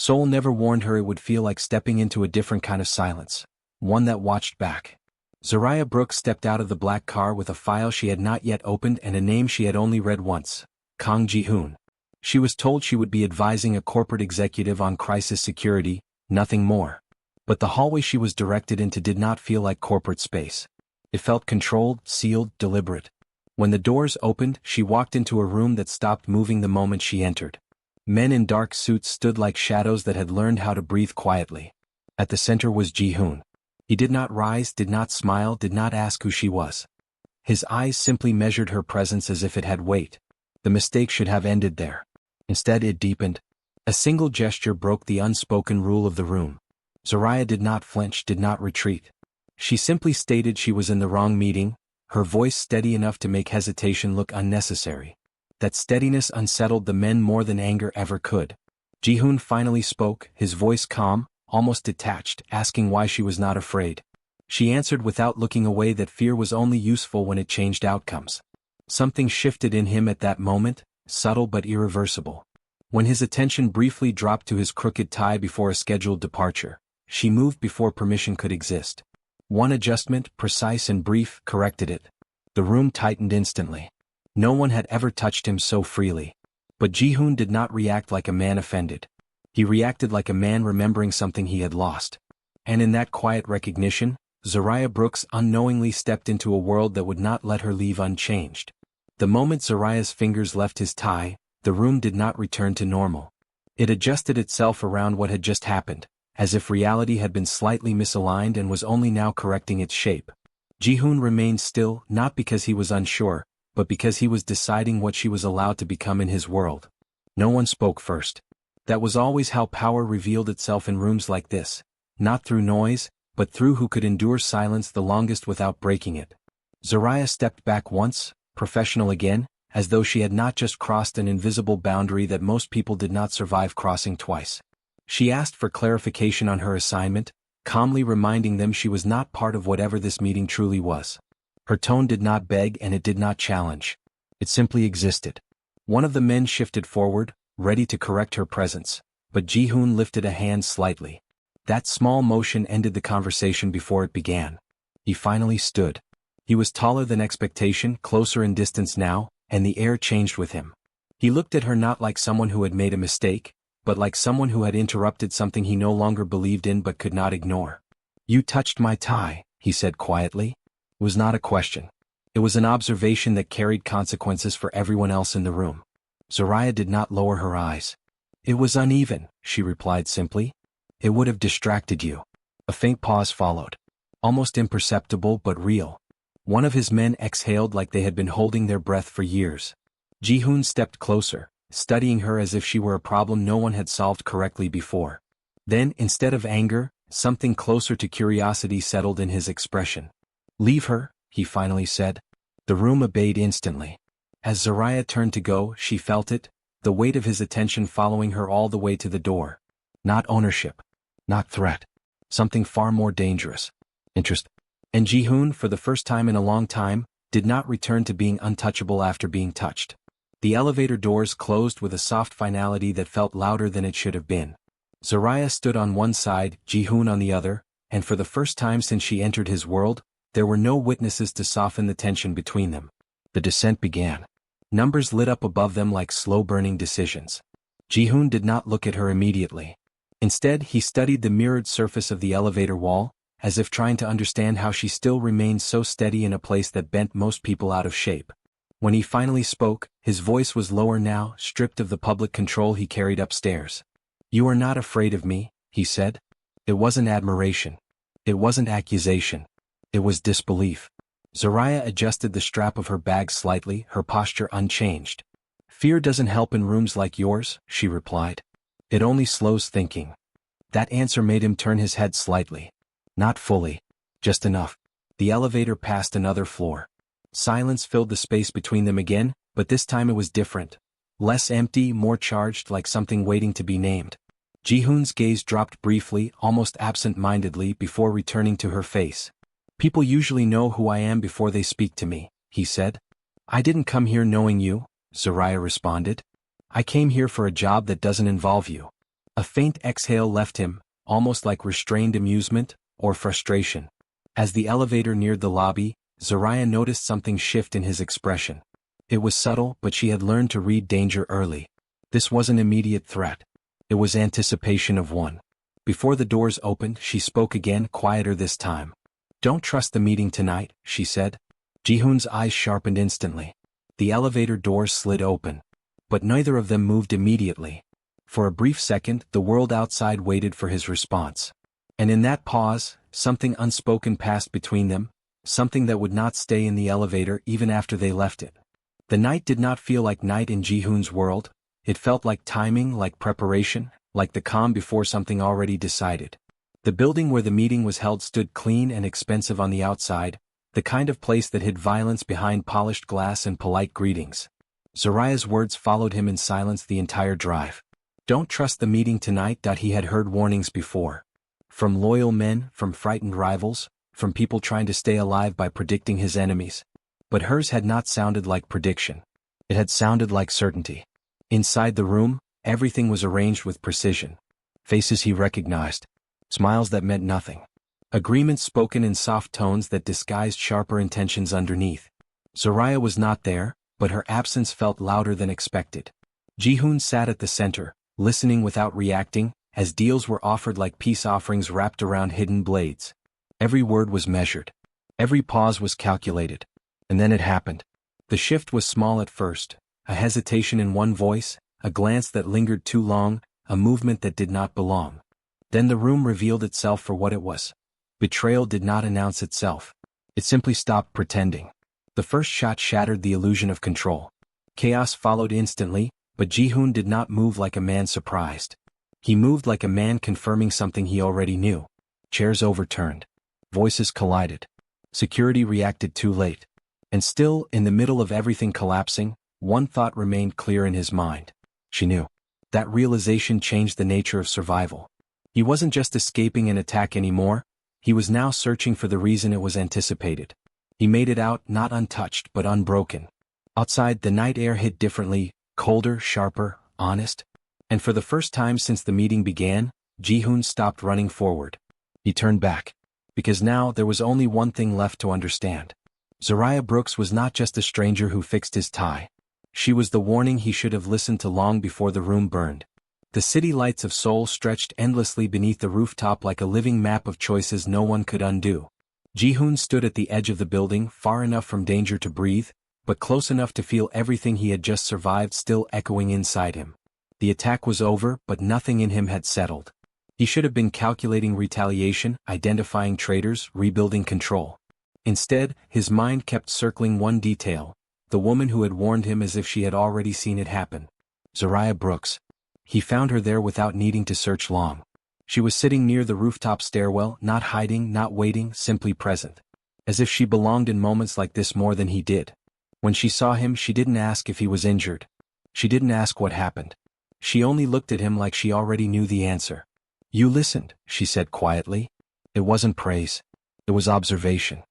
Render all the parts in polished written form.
Soul never warned her it would feel like stepping into a different kind of silence, one that watched back. Zariah Brooks stepped out of the black car with a file she had not yet opened and a name she had only read once, Kang Ji-hoon. She was told she would be advising a corporate executive on crisis security, nothing more. But the hallway she was directed into did not feel like corporate space. It felt controlled, sealed, deliberate. When the doors opened, she walked into a room that stopped moving the moment she entered. Men in dark suits stood like shadows that had learned how to breathe quietly. At the center was Ji-hoon. He did not rise, did not smile, did not ask who she was. His eyes simply measured her presence as if it had weight. The mistake should have ended there. Instead it deepened. A single gesture broke the unspoken rule of the room. Zariah did not flinch, did not retreat. She simply stated she was in the wrong meeting, her voice steady enough to make hesitation look unnecessary. That steadiness unsettled the men more than anger ever could. Ji-hoon finally spoke, his voice calm, almost detached, asking why she was not afraid. She answered without looking away that fear was only useful when it changed outcomes. Something shifted in him at that moment, subtle but irreversible. When his attention briefly dropped to his crooked tie before a scheduled departure, she moved before permission could exist. One adjustment, precise and brief, corrected it. The room tightened instantly. No one had ever touched him so freely. But Ji-hoon did not react like a man offended. He reacted like a man remembering something he had lost. And in that quiet recognition, Zariah Brooks unknowingly stepped into a world that would not let her leave unchanged. The moment Zariah's fingers left his tie, the room did not return to normal. It adjusted itself around what had just happened, as if reality had been slightly misaligned and was only now correcting its shape. Ji-hoon remained still, not because he was unsure, but because he was deciding what she was allowed to become in his world. No one spoke first. That was always how power revealed itself in rooms like this, not through noise, but through who could endure silence the longest without breaking it. Zariah stepped back once, professional again, as though she had not just crossed an invisible boundary that most people did not survive crossing twice. She asked for clarification on her assignment, calmly reminding them she was not part of whatever this meeting truly was. Her tone did not beg and it did not challenge. It simply existed. One of the men shifted forward, ready to correct her presence, but Ji-hoon lifted a hand slightly. That small motion ended the conversation before it began. He finally stood. He was taller than expectation, closer in distance now, and the air changed with him. He looked at her not like someone who had made a mistake, but like someone who had interrupted something he no longer believed in but could not ignore. "You touched my tie," he said quietly. It was not a question. It was an observation that carried consequences for everyone else in the room. Zariah did not lower her eyes. "It was uneven," she replied simply. "It would have distracted you." A faint pause followed. Almost imperceptible but real. One of his men exhaled like they had been holding their breath for years. Ji-hoon stepped closer, studying her as if she were a problem no one had solved correctly before. Then, instead of anger, something closer to curiosity settled in his expression. "Leave her," he finally said. The room obeyed instantly. As Zariah turned to go, she felt it, the weight of his attention following her all the way to the door. Not ownership. Not threat. Something far more dangerous. Interest. And Ji-hoon, for the first time in a long time, did not return to being untouchable after being touched. The elevator doors closed with a soft finality that felt louder than it should have been. Zariah stood on one side, Ji-hoon on the other, and for the first time since she entered his world, there were no witnesses to soften the tension between them. The descent began. Numbers lit up above them like slow-burning decisions. Ji-hoon did not look at her immediately. Instead, he studied the mirrored surface of the elevator wall, as if trying to understand how she still remained so steady in a place that bent most people out of shape. When he finally spoke, his voice was lower now, stripped of the public control he carried upstairs. "You are not afraid of me," he said. It wasn't admiration. It wasn't accusation. It was disbelief. Zariah adjusted the strap of her bag slightly, her posture unchanged. "Fear doesn't help in rooms like yours," she replied. "It only slows thinking." That answer made him turn his head slightly. Not fully. Just enough. The elevator passed another floor. Silence filled the space between them again, but this time it was different. Less empty, more charged, like something waiting to be named. Ji-hoon's gaze dropped briefly, almost absent-mindedly, before returning to her face. "People usually know who I am before they speak to me," he said. "I didn't come here knowing you," Zariah responded. "I came here for a job that doesn't involve you." A faint exhale left him, almost like restrained amusement or frustration. As the elevator neared the lobby, Zariah noticed something shift in his expression. It was subtle, but she had learned to read danger early. This wasn't immediate threat. It was anticipation of one. Before the doors opened, she spoke again, quieter this time. "Don't trust the meeting tonight," she said. Ji-hoon's eyes sharpened instantly. The elevator doors slid open. But neither of them moved immediately. For a brief second, the world outside waited for his response. And in that pause, something unspoken passed between them, something that would not stay in the elevator even after they left it. The night did not feel like night in Ji-hoon's world. It felt like timing, like preparation, like the calm before something already decided. The building where the meeting was held stood clean and expensive on the outside, the kind of place that hid violence behind polished glass and polite greetings. Zariah's words followed him in silence the entire drive. Don't trust the meeting tonight. He had heard warnings before. From loyal men, from frightened rivals, from people trying to stay alive by predicting his enemies. But hers had not sounded like prediction. It had sounded like certainty. Inside the room, everything was arranged with precision. Faces he recognized. Smiles that meant nothing. Agreements spoken in soft tones that disguised sharper intentions underneath. Zariah was not there, but her absence felt louder than expected. Ji-hoon sat at the center, listening without reacting, as deals were offered like peace offerings wrapped around hidden blades. Every word was measured. Every pause was calculated. And then it happened. The shift was small at first, a hesitation in one voice, a glance that lingered too long, a movement that did not belong. Then the room revealed itself for what it was. Betrayal did not announce itself. It simply stopped pretending. The first shot shattered the illusion of control. Chaos followed instantly, but Ji-hoon did not move like a man surprised. He moved like a man confirming something he already knew. Chairs overturned. Voices collided. Security reacted too late. And still, in the middle of everything collapsing, one thought remained clear in his mind. She knew. That realization changed the nature of survival. He wasn't just escaping an attack anymore. He was now searching for the reason it was anticipated. He made it out, not untouched but unbroken. Outside, the night air hit differently, colder, sharper, honest. And for the first time since the meeting began, Ji-hoon stopped running forward. He turned back. Because now there was only one thing left to understand. Zariah Brooks was not just a stranger who fixed his tie. She was the warning he should have listened to long before the room burned. The city lights of Seoul stretched endlessly beneath the rooftop like a living map of choices no one could undo. Ji-hoon stood at the edge of the building, far enough from danger to breathe, but close enough to feel everything he had just survived still echoing inside him. The attack was over, but nothing in him had settled. He should have been calculating retaliation, identifying traitors, rebuilding control. Instead, his mind kept circling one detail, the woman who had warned him as if she had already seen it happen. Zariah Brooks. He found her there without needing to search long. She was sitting near the rooftop stairwell, not hiding, not waiting, simply present. As if she belonged in moments like this more than he did. When she saw him, she didn't ask if he was injured. She didn't ask what happened. She only looked at him like she already knew the answer. "You listened," she said quietly. It wasn't praise. It was observation.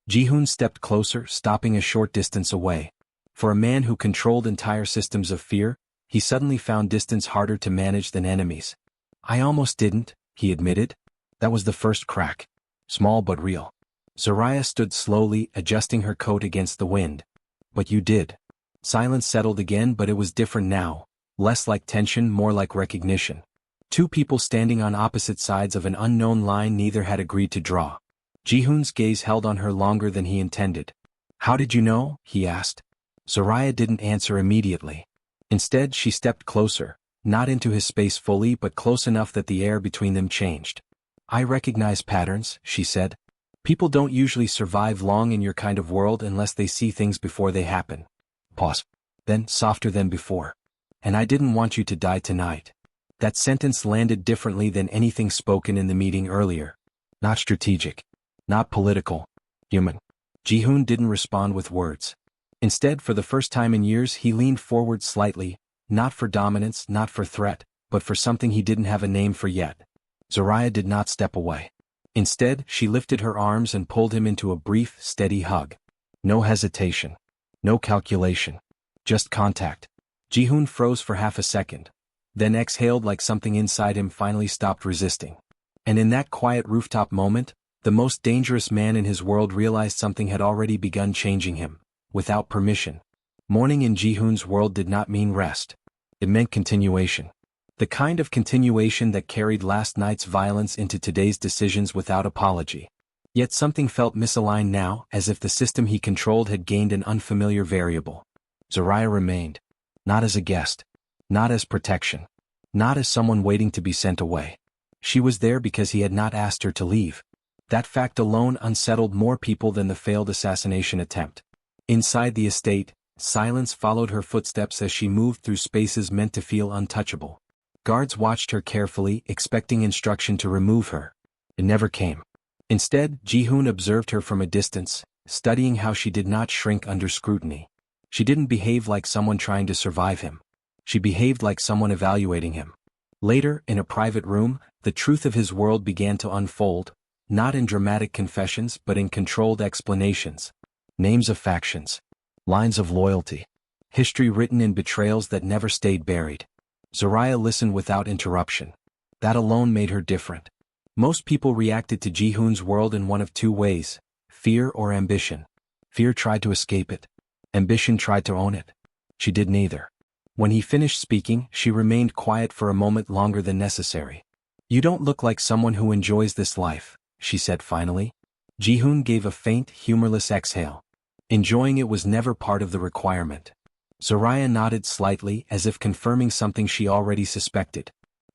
Ji-hoon stepped closer, stopping a short distance away. For a man who controlled entire systems of fear, he suddenly found distance harder to manage than enemies. "I almost didn't," he admitted. That was the first crack. Small but real. Zariah stood slowly, adjusting her coat against the wind. "But you did." Silence settled again, but it was different now. Less like tension, more like recognition. Two people standing on opposite sides of an unknown line neither had agreed to draw. Ji-hoon's gaze held on her longer than he intended. "How did you know?" he asked. Zariah didn't answer immediately. Instead, she stepped closer, not into his space fully but close enough that the air between them changed. "I recognize patterns," she said. "People don't usually survive long in your kind of world unless they see things before they happen." Pause. Then, softer than before. "And I didn't want you to die tonight." That sentence landed differently than anything spoken in the meeting earlier. Not strategic. Not political. Human. Ji-hoon didn't respond with words. Instead, for the first time in years, he leaned forward slightly, not for dominance, not for threat, but for something he didn't have a name for yet. Zariah did not step away. Instead, she lifted her arms and pulled him into a brief, steady hug. No hesitation. No calculation. Just contact. Ji-hoon froze for half a second. then exhaled like something inside him finally stopped resisting. And in that quiet rooftop moment, the most dangerous man in his world realized something had already begun changing him, without permission. Mourning in Ji-hoon's world did not mean rest. It meant continuation. The kind of continuation that carried last night's violence into today's decisions without apology. Yet something felt misaligned now, as if the system he controlled had gained an unfamiliar variable. Zariah remained. Not as a guest. Not as protection. Not as someone waiting to be sent away. She was there because he had not asked her to leave. That fact alone unsettled more people than the failed assassination attempt. Inside the estate, silence followed her footsteps as she moved through spaces meant to feel untouchable. Guards watched her carefully, expecting instruction to remove her. It never came. Instead, Ji-hoon observed her from a distance, studying how she did not shrink under scrutiny. She didn't behave like someone trying to survive him. She behaved like someone evaluating him. Later, in a private room, the truth of his world began to unfold, not in dramatic confessions but in controlled explanations. Names of factions. Lines of loyalty. History written in betrayals that never stayed buried. Zariah listened without interruption. That alone made her different. Most people reacted to Ji-hoon's world in one of two ways: fear or ambition. Fear tried to escape it. Ambition tried to own it. She did neither. When he finished speaking, she remained quiet for a moment longer than necessary. "You don't look like someone who enjoys this life," she said finally. Ji-hoon gave a faint, humorless exhale. Enjoying it was never part of the requirement. Zariah nodded slightly, as if confirming something she already suspected.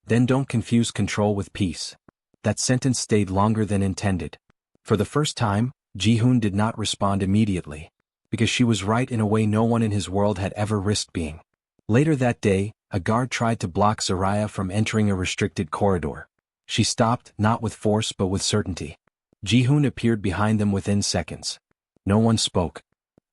"Then don't confuse control with peace." That sentence stayed longer than intended. For the first time, Ji-hoon did not respond immediately. Because she was right in a way no one in his world had ever risked being. Later that day, a guard tried to block Zariah from entering a restricted corridor. She stopped, not with force but with certainty. Ji-hoon appeared behind them within seconds. No one spoke.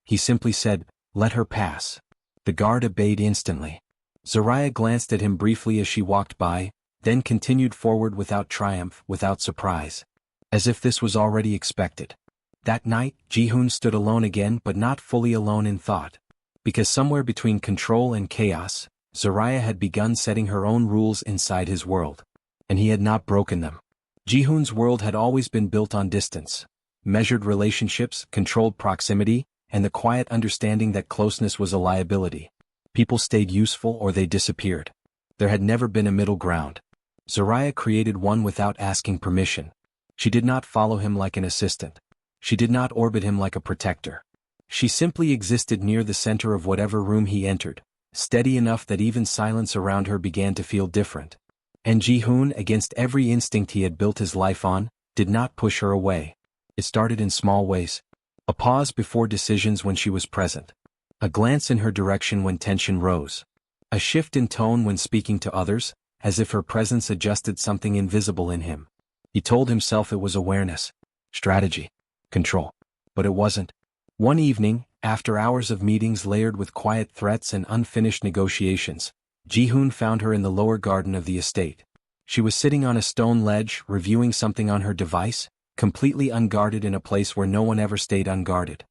He simply said, "Let her pass." The guard obeyed instantly. Zariah glanced at him briefly as she walked by, then continued forward without triumph, without surprise. As if this was already expected. That night, Ji-hoon stood alone again, but not fully alone in thought. Because somewhere between control and chaos, Zariah had begun setting her own rules inside his world. And he had not broken them. Ji-hoon's world had always been built on distance. Measured relationships, controlled proximity, and the quiet understanding that closeness was a liability. People stayed useful or they disappeared. There had never been a middle ground. Zariah created one without asking permission. She did not follow him like an assistant. She did not orbit him like a protector. She simply existed near the center of whatever room he entered, steady enough that even silence around her began to feel different. And Ji-hoon, against every instinct he had built his life on, did not push her away. It started in small ways. A pause before decisions when she was present. A glance in her direction when tension rose. A shift in tone when speaking to others, as if her presence adjusted something invisible in him. He told himself it was awareness, strategy, control. But it wasn't. One evening, after hours of meetings layered with quiet threats and unfinished negotiations, Ji-hoon found her in the lower garden of the estate. She was sitting on a stone ledge, reviewing something on her device, completely unguarded in a place where no one ever stayed unguarded.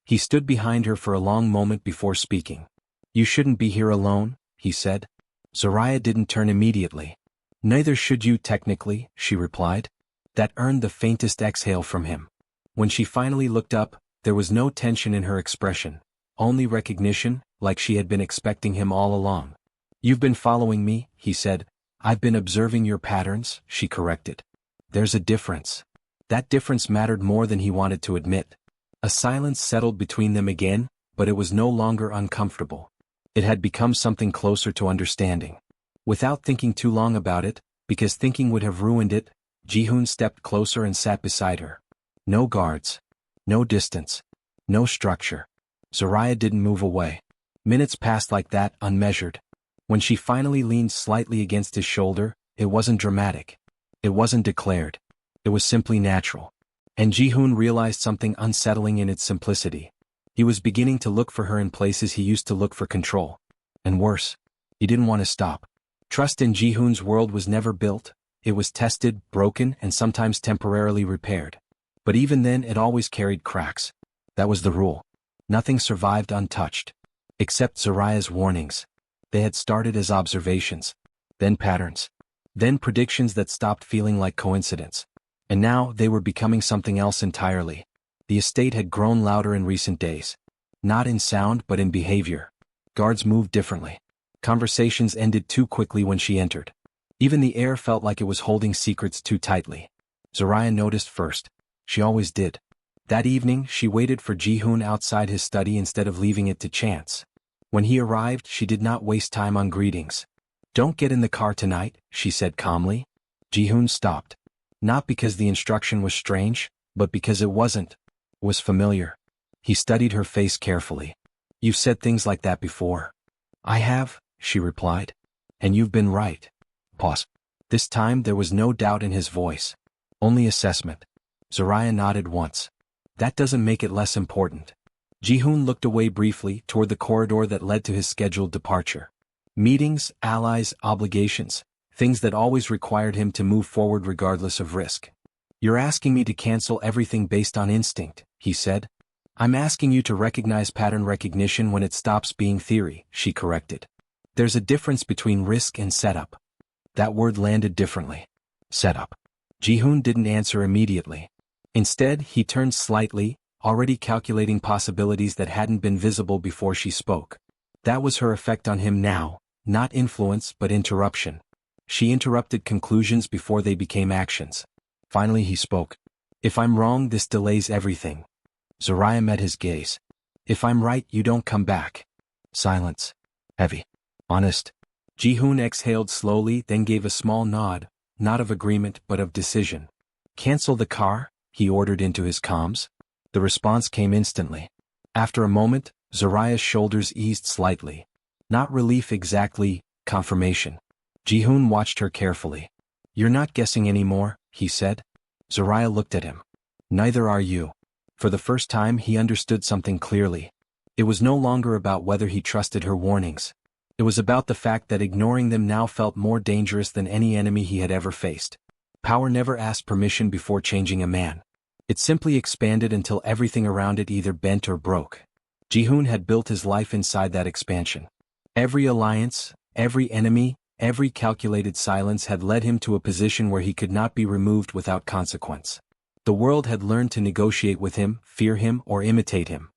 He stood behind her for a long moment before speaking. "You shouldn't be here alone," he said. Zariah didn't turn immediately. "Neither should you technically," she replied. That earned the faintest exhale from him. When she finally looked up, there was no tension in her expression, only recognition, like she had been expecting him all along. "You've been following me," he said. "I've been observing your patterns," she corrected. "There's a difference." That difference mattered more than he wanted to admit. A silence settled between them again, but it was no longer uncomfortable. It had become something closer to understanding. Without thinking too long about it, because thinking would have ruined it, Ji-hoon stepped closer and sat beside her. No guards. No distance. No structure. Zariah didn't move away. Minutes passed like that, unmeasured. When she finally leaned slightly against his shoulder, it wasn't dramatic. It wasn't declared. It was simply natural. And Ji-hoon realized something unsettling in its simplicity. He was beginning to look for her in places he used to look for control. And worse, he didn't want to stop. Trust in Ji-hoon's world was never built. It was tested, broken, and sometimes temporarily repaired. But even then it always carried cracks. That was the rule. Nothing survived untouched. Except Zariah's warnings. They had started as observations, then patterns, then predictions that stopped feeling like coincidence. And now they were becoming something else entirely. The estate had grown louder in recent days. Not in sound but in behavior. Guards moved differently. Conversations ended too quickly when she entered. Even the air felt like it was holding secrets too tightly. Zariah noticed first. She always did. That evening, she waited for Ji-hoon outside his study instead of leaving it to chance. When he arrived, she did not waste time on greetings. "Don't get in the car tonight," she said calmly. Ji-hoon stopped. Not because the instruction was strange, but because it was familiar. He studied her face carefully. "You've said things like that before." "I have," she replied. "And you've been right." Pause. This time there was no doubt in his voice. Only assessment. Zariah nodded once. "That doesn't make it less important." Ji-hoon looked away briefly toward the corridor that led to his scheduled departure. Meetings, allies, obligations, things that always required him to move forward regardless of risk. "You're asking me to cancel everything based on instinct," he said. "I'm asking you to recognize pattern recognition when it stops being theory," she corrected. "There's a difference between risk and setup." That word landed differently. Setup. Ji-hoon didn't answer immediately. Instead, he turned slightly, already calculating possibilities that hadn't been visible before she spoke. That was her effect on him now, not influence but interruption. She interrupted conclusions before they became actions. Finally he spoke. "If I'm wrong, this delays everything." Zariah met his gaze. "If I'm right, you don't come back." Silence. Heavy. Honest. Ji-hoon exhaled slowly, then gave a small nod, not of agreement but of decision. "Cancel the car," he ordered into his comms. The response came instantly. After a moment, Zariah's shoulders eased slightly. Not relief exactly, confirmation. Ji-hoon watched her carefully. "You're not guessing anymore," he said. Zariah looked at him. "Neither are you." For the first time he understood something clearly. It was no longer about whether he trusted her warnings. It was about the fact that ignoring them now felt more dangerous than any enemy he had ever faced. Power never asked permission before changing a man. It simply expanded until everything around it either bent or broke. Ji-hoon had built his life inside that expansion. Every alliance, every enemy, every calculated silence had led him to a position where he could not be removed without consequence. The world had learned to negotiate with him, fear him, or imitate him.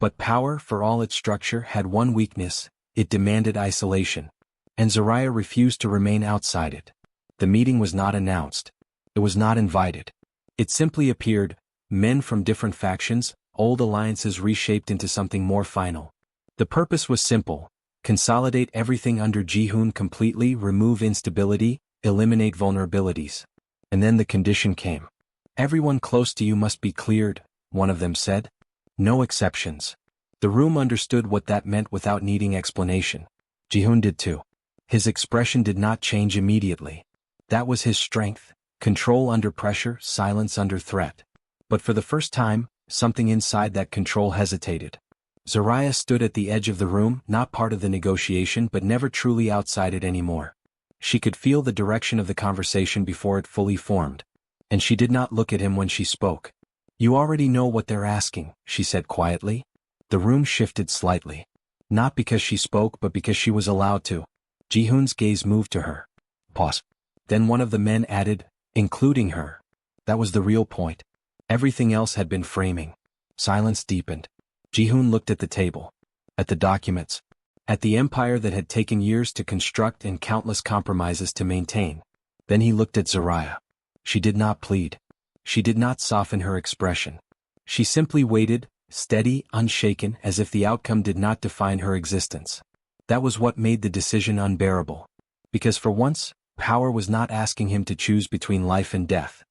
But power, for all its structure, had one weakness: it demanded isolation. And Zariah refused to remain outside it. The meeting was not announced. It was not invited. It simply appeared: men from different factions, old alliances reshaped into something more final. The purpose was simple: consolidate everything under Ji-hoon completely, remove instability, eliminate vulnerabilities. And then the condition came. "Everyone close to you must be cleared," one of them said. "No exceptions." The room understood what that meant without needing explanation. Ji-hoon did too. His expression did not change immediately. That was his strength: control under pressure, silence under threat. But for the first time, something inside that control hesitated. Zariah stood at the edge of the room, not part of the negotiation but never truly outside it anymore. She could feel the direction of the conversation before it fully formed. And she did not look at him when she spoke. "You already know what they're asking," she said quietly. The room shifted slightly. Not because she spoke but because she was allowed to. Ji-hoon's gaze moved to her. Pause. Then one of the men added, "including her." That was the real point. Everything else had been framing. Silence deepened. Ji-hoon looked at the table. At the documents. At the empire that had taken years to construct and countless compromises to maintain. Then he looked at Zariah. She did not plead. She did not soften her expression. She simply waited, steady, unshaken, as if the outcome did not define her existence. That was what made the decision unbearable. Because for once, power was not asking him to choose between life and death.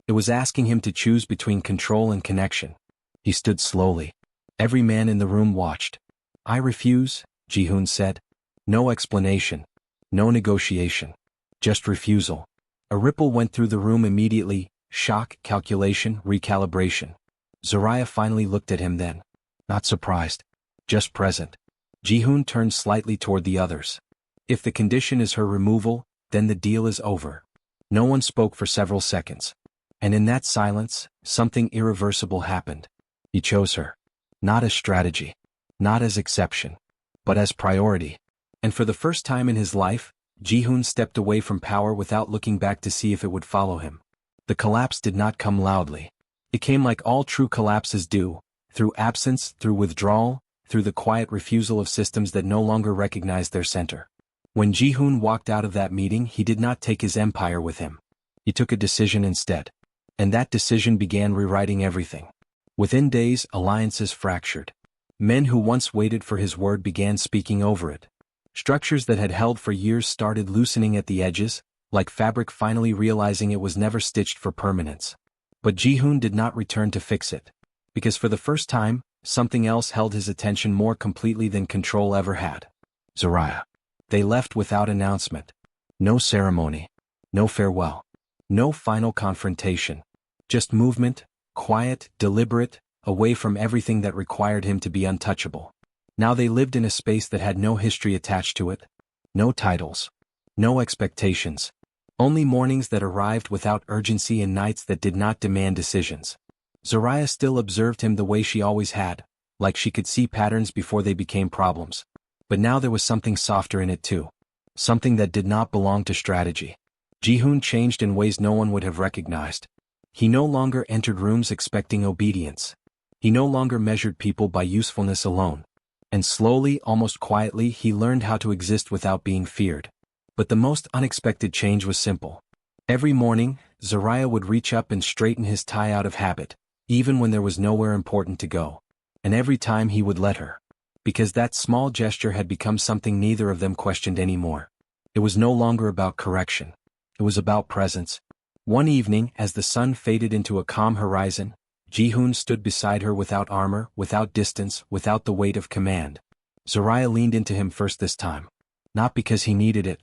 It was asking him to choose between control and connection. He stood slowly. Every man in the room watched. "I refuse," Ji-hoon said. No explanation. No negotiation. Just refusal. A ripple went through the room immediately: shock, calculation, recalibration. Zariah finally looked at him then. Not surprised. Just present. Ji-hoon turned slightly toward the others. "If the condition is her removal, then the deal is over." No one spoke for several seconds. And in that silence, something irreversible happened. He chose her. Not as strategy. Not as exception. But as priority. And for the first time in his life, Ji-hoon stepped away from power without looking back to see if it would follow him. The collapse did not come loudly. It came like all true collapses do, through absence, through withdrawal, through the quiet refusal of systems that no longer recognized their center. When Ji-hoon walked out of that meeting, he did not take his empire with him. He took a decision instead. And that decision began rewriting everything. Within days, alliances fractured. Men who once waited for his word began speaking over it. Structures that had held for years started loosening at the edges, like fabric finally realizing it was never stitched for permanence. But Ji-hoon did not return to fix it. Because for the first time, something else held his attention more completely than control ever had. Zaraya. They left without announcement. No ceremony. No farewell. No final confrontation. Just movement, quiet, deliberate, away from everything that required him to be untouchable. Now they lived in a space that had no history attached to it. No titles. No expectations. Only mornings that arrived without urgency and nights that did not demand decisions. Zaraya still observed him the way she always had, like she could see patterns before they became problems. But now there was something softer in it too. Something that did not belong to strategy. Ji-hoon changed in ways no one would have recognized. He no longer entered rooms expecting obedience. He no longer measured people by usefulness alone. And slowly, almost quietly, he learned how to exist without being feared. But the most unexpected change was simple. Every morning, Zaraya would reach up and straighten his tie out of habit, even when there was nowhere important to go. And every time he would let her. Because that small gesture had become something neither of them questioned anymore. It was no longer about correction. It was about presence. One evening, as the sun faded into a calm horizon, Ji-hoon stood beside her without armor, without distance, without the weight of command. Zaraya leaned into him first this time. Not because he needed it,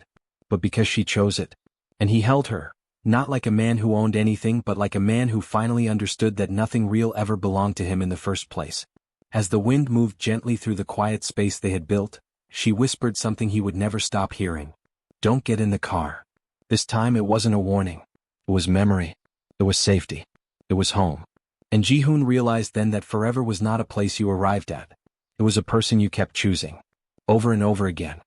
but because she chose it. And he held her, not like a man who owned anything but like a man who finally understood that nothing real ever belonged to him in the first place. As the wind moved gently through the quiet space they had built, she whispered something he would never stop hearing. Don't get in the car. This time it wasn't a warning. It was memory. It was safety. It was home. And Ji-hoon realized then that forever was not a place you arrived at. It was a person you kept choosing. Over and over again.